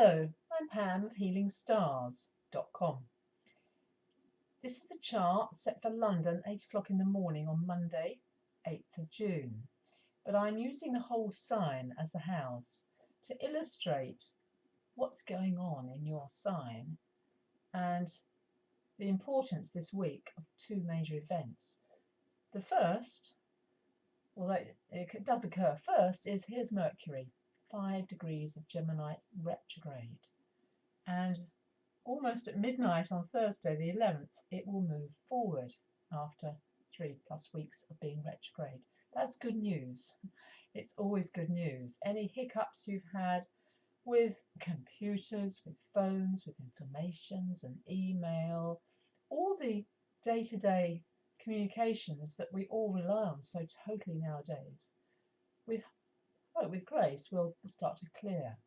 Hello, I'm Pam of healingstars.com. This is a chart set for London, 8 o'clock in the morning on Monday, 8th of June. But I'm using the whole sign as the house to illustrate what's going on in your sign and the importance this week of two major events. The first, although it does occur first, is here's Mercury, 5 degrees of Gemini retrograde. And almost at midnight on Thursday the 11th, it will move forward after 3+ weeks of being retrograde. That's good news. It's always good news. Any hiccups you've had with computers, with phones, with informations and email, all the day-to-day communications that we all rely on so totally nowadays, with grace, will start to clear.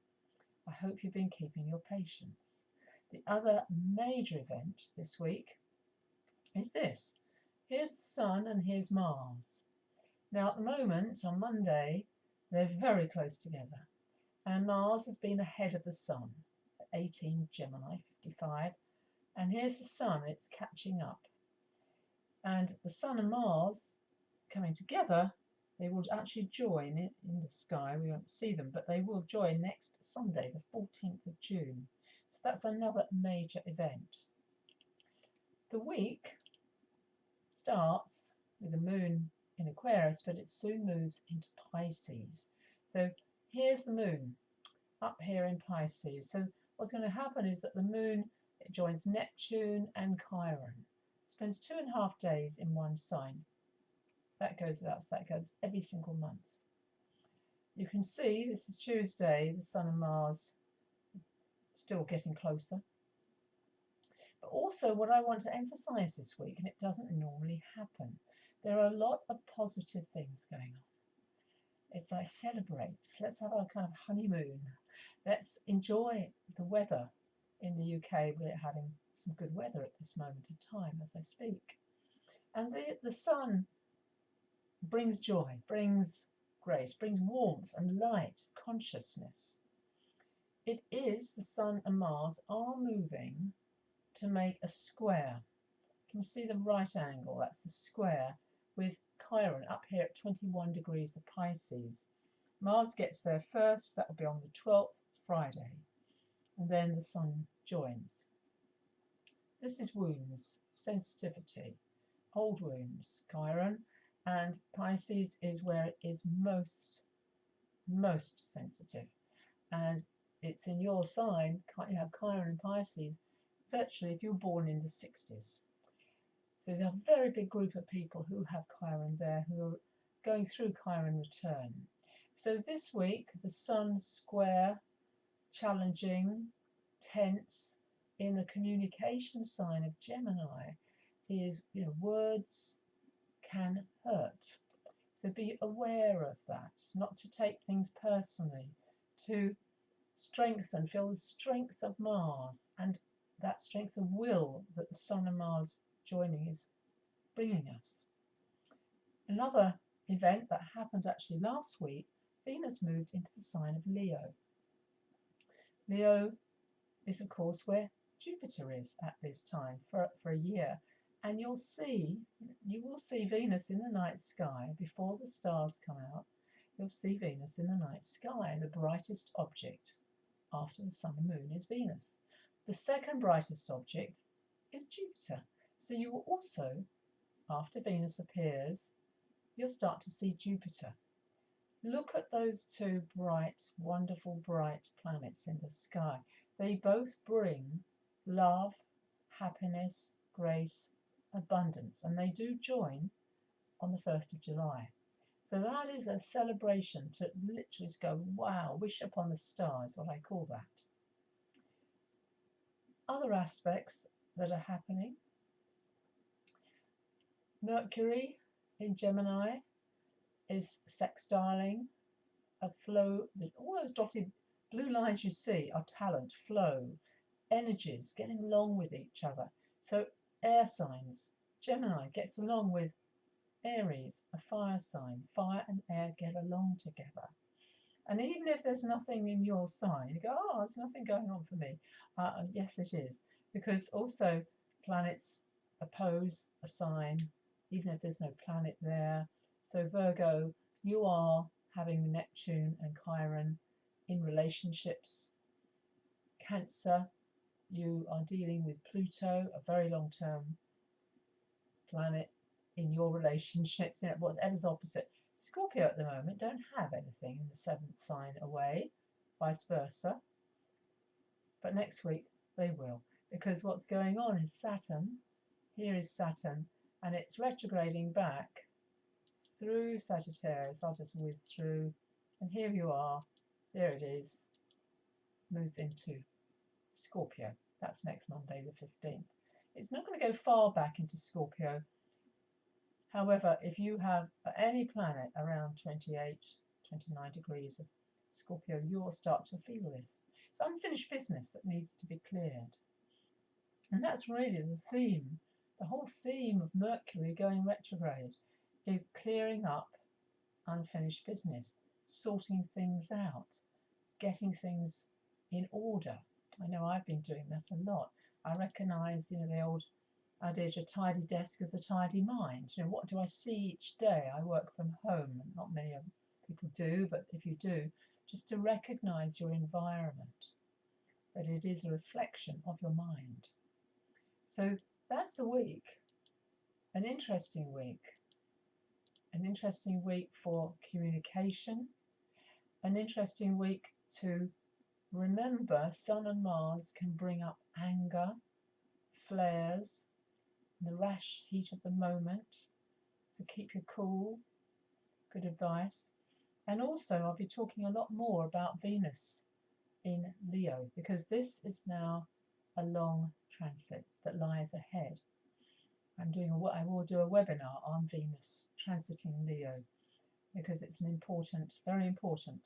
I hope you've been keeping your patience. The other major event this week is this. Here's the Sun and here's Mars. Now at the moment, on Monday, they're very close together. And Mars has been ahead of the Sun at 18 Gemini 55. And here's the Sun, it's catching up. And the Sun and Mars coming together, they will actually join in the sky. We won't see them, but they will join next Sunday, the 14th of June. So that's another major event. The week starts with the moon in Aquarius, but it soon moves into Pisces. So here's the moon up here in Pisces. So what's going to happen is that the moon, it joins Neptune and Chiron. It spends 2.5 days in one sign. That goes every single month. You can see this is Tuesday, the Sun and Mars still getting closer. But also what I want to emphasize this week, and it doesn't normally happen, there are a lot of positive things going on. It's like celebrate. Let's have our kind of honeymoon. Let's enjoy the weather in the UK. We're having some good weather at this moment in time as I speak. And the sun brings joy, brings grace, brings warmth and light, consciousness. It is the Sun and Mars are moving to make a square. You can see the right angle, that's the square, with Chiron up here at 21 degrees of Pisces. Mars gets there first, that will be on the 12th, Friday, and then the Sun joins. This is wounds, sensitivity, old wounds, Chiron, and Pisces is where it is most sensitive. And it's in your sign, you have Chiron and Pisces, virtually if you're born in the 60s. So there's a very big group of people who have Chiron there, who are going through Chiron return. So this week, the Sun square, challenging, tense, in the communication sign of Gemini is, words can hurt. So be aware of that, not to take things personally, to feel the strength of Mars and that strength of will that the Sun and Mars joining is bringing us. Another event that happened actually last week, Venus moved into the sign of Leo. Leo is of course where Jupiter is at this time for a year, and you will see Venus in the night sky before the stars come out. You'll see Venus in the night sky. The brightest object after the Sun and Moon is Venus. The second brightest object is Jupiter. So you will also, after Venus appears, you'll start to see Jupiter. Look at those two bright, wonderful, bright planets in the sky. They both bring love, happiness, grace, abundance, and they do join on the 1st of July. So that is a celebration to literally go, wow, wish upon the stars, what I call that. Other aspects that are happening. Mercury in Gemini is sextiling a flow. All those dotted blue lines you see are talent, flow, energies, getting along with each other. So air signs, Gemini gets along with Aries, a fire sign. Fire and air get along together. And even if there's nothing in your sign, you go, oh, there's nothing going on for me. Yes, it is. Because also planets oppose a sign, even if there's no planet there. So Virgo, you are having Neptune and Chiron in relationships. Cancer, you are dealing with Pluto, a very long-term planet in your relationships, whatever's opposite. Scorpio at the moment don't have anything in the seventh sign away, vice versa. But next week they will, because what's going on is Saturn. Here is Saturn, and it's retrograding back through Sagittarius. I'll just whiz through, and here you are. There it is. Moves into Scorpio. That's next Monday, the 15th. It's not going to go far back into Scorpio. However, if you have any planet around 28, 29 degrees of Scorpio, you'll start to feel this. It's unfinished business that needs to be cleared. And that's really the theme. The whole theme of Mercury going retrograde is clearing up unfinished business, sorting things out, getting things in order. I know I've been doing that a lot. I recognise, the old adage, a tidy desk is a tidy mind. What do I see each day? I work from home. Not many people do, but if you do, just to recognise your environment, that it is a reflection of your mind. So that's the week. An interesting week. An interesting week for communication. An interesting week to remember Sun and Mars can bring up anger, flares, the rash heat of the moment, to keep you cool. Good advice. And also I'll be talking a lot more about Venus in Leo, because this is now a long transit that lies ahead. I will do a webinar on Venus transiting Leo, because it's an important, very important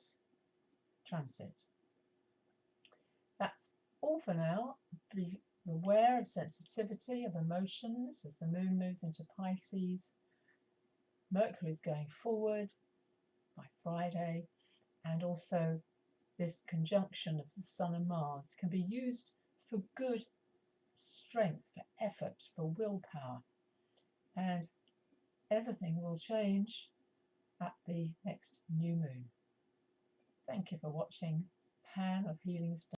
transit. That's all for now. Be aware of sensitivity, of emotions as the moon moves into Pisces. Mercury is going forward by Friday, and also this conjunction of the Sun and Mars can be used for good strength, for effort, for willpower, and everything will change at the next new moon. Thank you for watching Pam of Healing Stars.